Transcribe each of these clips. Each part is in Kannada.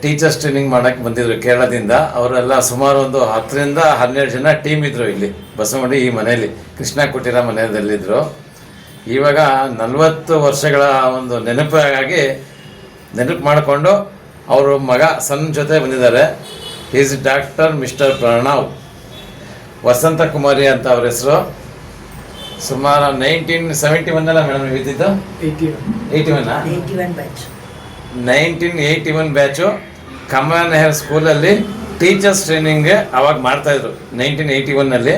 ಟೀಚರ್ಸ್ ಟ್ರೈನಿಂಗ್ ಮಾಡಕ್ಕೆ ಬಂದಿದ್ರು ಕೇರಳದಿಂದ. ಅವರೆಲ್ಲ ಸುಮಾರು ಒಂದು 10ರಿಂದ 12 ಜನ ಟೀಮ್ ಇದ್ರು ಇಲ್ಲಿ ಬಸವನಗುಡಿ ಈ ಮನೆಯಲ್ಲಿ, ಕೃಷ್ಣ ಕುಟೀರ ಮನೆಯಲ್ಲಿದ್ದರು. ಇವಾಗ 40 ವರ್ಷಗಳ ಒಂದು ನೆನಪಾಗಿ ನೆನಪು ಮಾಡಿಕೊಂಡು ಅವರು ಮಗ ಸಣ್ಣ ಜೊತೆ ಬಂದಿದ್ದಾರೆ. ಈಸ್ ಡಾಕ್ಟರ್ ಮಿಸ್ಟರ್ ಪ್ರಣವ್ ವಸಂತ ಕುಮಾರಿ ಅಂತ ಅವ್ರ ಹೆಸರು. ಸುಮಾರು 1971 ಮೇಡಮ್ ಇದ್ದಿದ್ದು 1981 ಬ್ಯಾಚು. ಕಮಲಾ ನೆಹರು ಸ್ಕೂಲಲ್ಲಿ ಟೀಚರ್ಸ್ ಟ್ರೈನಿಂಗ್ ಅವಾಗ ಮಾಡ್ತಾಯಿದ್ರು 1981ನಲ್ಲಿ.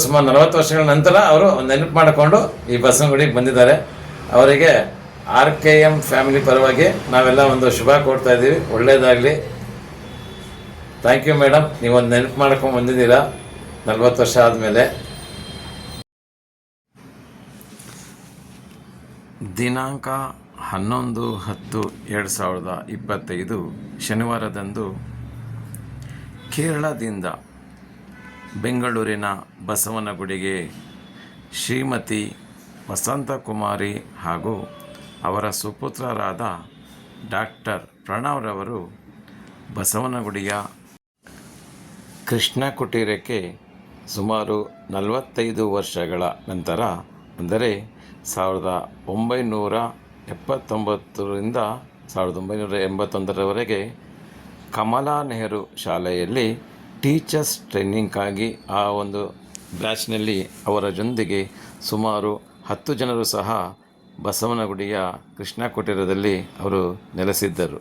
ಸುಮಾರು 40 ವರ್ಷಗಳ ನಂತರ ಅವರು ನೆನಪು ಮಾಡಿಕೊಂಡು ಈ ಬಸವನಗುಡಿಗೆ ಬಂದಿದ್ದಾರೆ. ಅವರಿಗೆ RKM ಫ್ಯಾಮಿಲಿ ಪರವಾಗಿ ನಾವೆಲ್ಲ ಒಂದು ಶುಭ ಕೊಡ್ತಾ ಇದ್ದೀವಿ. ಒಳ್ಳೆಯದಾಗಲಿ. ಥ್ಯಾಂಕ್ ಯು ಮೇಡಮ್, ನೀವೊಂದು ನೆನಪು ಮಾಡ್ಕೊಂಡು ಬಂದಿದ್ದೀರಾ 40 ವರ್ಷ ಆದಮೇಲೆ. ದಿನಾಂಕ 11/10/2025 ಶನಿವಾರದಂದು ಕೇರಳದಿಂದ ಬೆಂಗಳೂರಿನ ಬಸವನಗುಡಿಗೆ ಶ್ರೀಮತಿ ವಸಂತಕುಮಾರಿ ಹಾಗೂ ಅವರ ಸುಪುತ್ರರಾದ ಡಾಕ್ಟರ್ ಪ್ರಣವ್ರವರು ಬಸವನಗುಡಿಯ ಕೃಷ್ಣ ಕುಟೀರಕ್ಕೆ ಸುಮಾರು 45 ವರ್ಷಗಳ ನಂತರ, ಅಂದರೆ 1979ರಿಂದ 1981ರವರೆಗೆ ಕಮಲಾ ನೆಹರು ಶಾಲೆಯಲ್ಲಿ ಟೀಚರ್ಸ್ ಟ್ರೈನಿಂಗ್ಗಾಗಿ ಆ ಒಂದು ಬ್ಯಾಚ್ನಲ್ಲಿ ಅವರ ಜೊತೆಗೆ ಸುಮಾರು 10 ಜನರು ಸಹ ಬಸವನಗುಡಿಯ ಕೃಷ್ಣ ಕುಟೀರದಲ್ಲಿ ಅವರು ನೆಲೆಸಿದ್ದರು.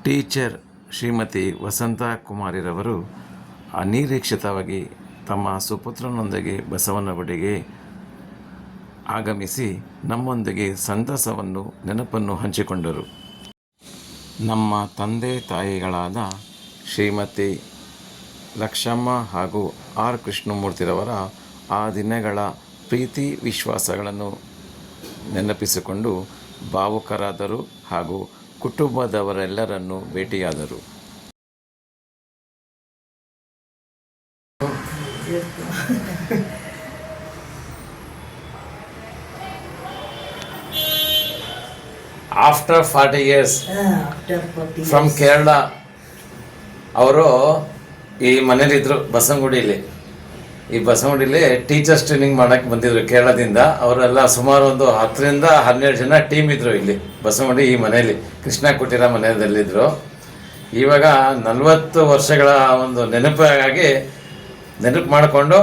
ಟೀಚರ್ ಶ್ರೀಮತಿ ವಸಂತ ಕುಮಾರಿರವರು ಅನಿರೀಕ್ಷಿತವಾಗಿ ತಮ್ಮ ಸುಪುತ್ರನೊಂದಿಗೆ ಬಸವನಗುಡಿಗೆ ಆಗಮಿಸಿ ನಮ್ಮೊಂದಿಗೆ ಸಂತಸವನ್ನು ನೆನಪನ್ನು ಹಂಚಿಕೊಂಡರು. ನಮ್ಮ ತಂದೆ ತಾಯಿಗಳಾದ ಶ್ರೀಮತಿ ಲಕ್ಷಮ್ಮ ಹಾಗೂ R ಕೃಷ್ಣಮೂರ್ತಿರವರ ಆ ದಿನಗಳ ಪ್ರೀತಿ ವಿಶ್ವಾಸಗಳನ್ನು ನೆನಪಿಸಿಕೊಂಡು ಭಾವುಕರಾದರು ಹಾಗೂ ಕುಟುಂಬದವರೆಲ್ಲರನ್ನು ಭೇಟಿಯಾದರು. ಆಫ್ಟರ್ 40 years ಫ್ರಮ್ ಕೇರಳ ಅವರು ಈ ಮನೇಲಿದ್ದರು ಬಸವನಗುಡಿಯಲ್ಲಿ. ಈ ಬಸವನಗುಡಿಯಲ್ಲಿ ಟೀಚರ್ಸ್ ಟ್ರೈನಿಂಗ್ ಮಾಡಕ್ಕೆ ಬಂದಿದ್ರು ಕೇರಳದಿಂದ. ಅವರೆಲ್ಲ ಸುಮಾರು ಒಂದು 10ರಿಂದ 12 ಜನ ಟೀಮ್ ಇದ್ರು ಇಲ್ಲಿ ಬಸವನಗುಡಿ ಈ ಮನೆಯಲ್ಲಿ, ಕೃಷ್ಣ ಕುಟೀರ ಮನೆಯಲ್ಲಿದ್ದರು. ಇವಾಗ 40 ವರ್ಷಗಳ ಒಂದು ನೆನಪಾಗಿ ನೆನಪು ಮಾಡಿಕೊಂಡು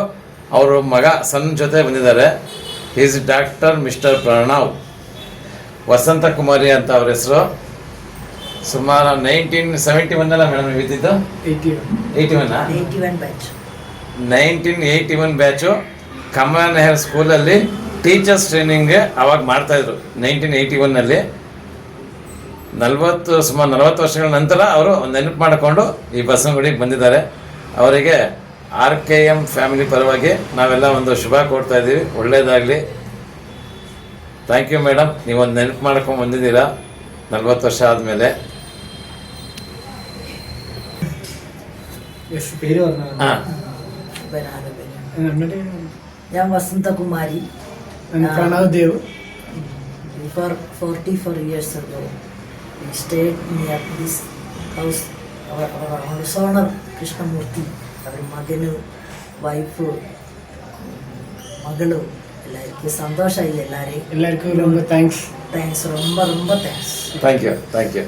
ಅವರು ಮಗ ಸಣ್ಣ ಜೊತೆ ಬಂದಿದ್ದಾರೆ. ಈಸ್ ಡಾಕ್ಟರ್ ಮಿಸ್ಟರ್ ಪ್ರಣವ್ ವಸಂತ ಕುಮಾರಿ ಅಂತ ಅವ್ರ ಹೆಸರು. ಸುಮಾರು 1971 ಮೇಡಮ್ ಇದ್ದಿದ್ದು 1981 ಬ್ಯಾಚು. ಕಮಲಾ ನೆಹರು ಸ್ಕೂಲಲ್ಲಿ ಟೀಚರ್ಸ್ ಟ್ರೈನಿಂಗ್ ಅವಾಗ ಮಾಡ್ತಾಯಿದ್ರು 1981ನಲ್ಲಿ. ಸುಮಾರು 40 ವರ್ಷಗಳ ನಂತರ ಅವರು ನೆನಪು ಮಾಡಿಕೊಂಡು ಈ ಬಸವನಗುಡಿಗೆ ಬಂದಿದ್ದಾರೆ. ಅವರಿಗೆ RKM ಫ್ಯಾಮಿಲಿ ಪರವಾಗಿ ನಾವೆಲ್ಲ ಒಂದು ಶುಭ ಕೊಡ್ತಾ ಇದ್ದೀವಿ. ಒಳ್ಳೆಯದಾಗಲಿ. ಥ್ಯಾಂಕ್ ಯು ಮೇಡಮ್, ನೀವೊಂದು ನೆನಪು ಮಾಡ್ಕೊಂಡು ಬಂದಿದ್ದೀರಾ 40 ವರ್ಷ ಆದಮೇಲೆ. ഞാൻ Vasanthakumari. For 44 years ago we stayed near this house. our owner Krishnamurti, our മകനും വൈഫ് മകളും എല്ലാവർക്കും സന്തോഷമായി. എല്ലാവർക്കും ரொம்ப தேங்க்ஸ். ரொம்ப ரொம்ப தேங்க்ஸ். Thank you.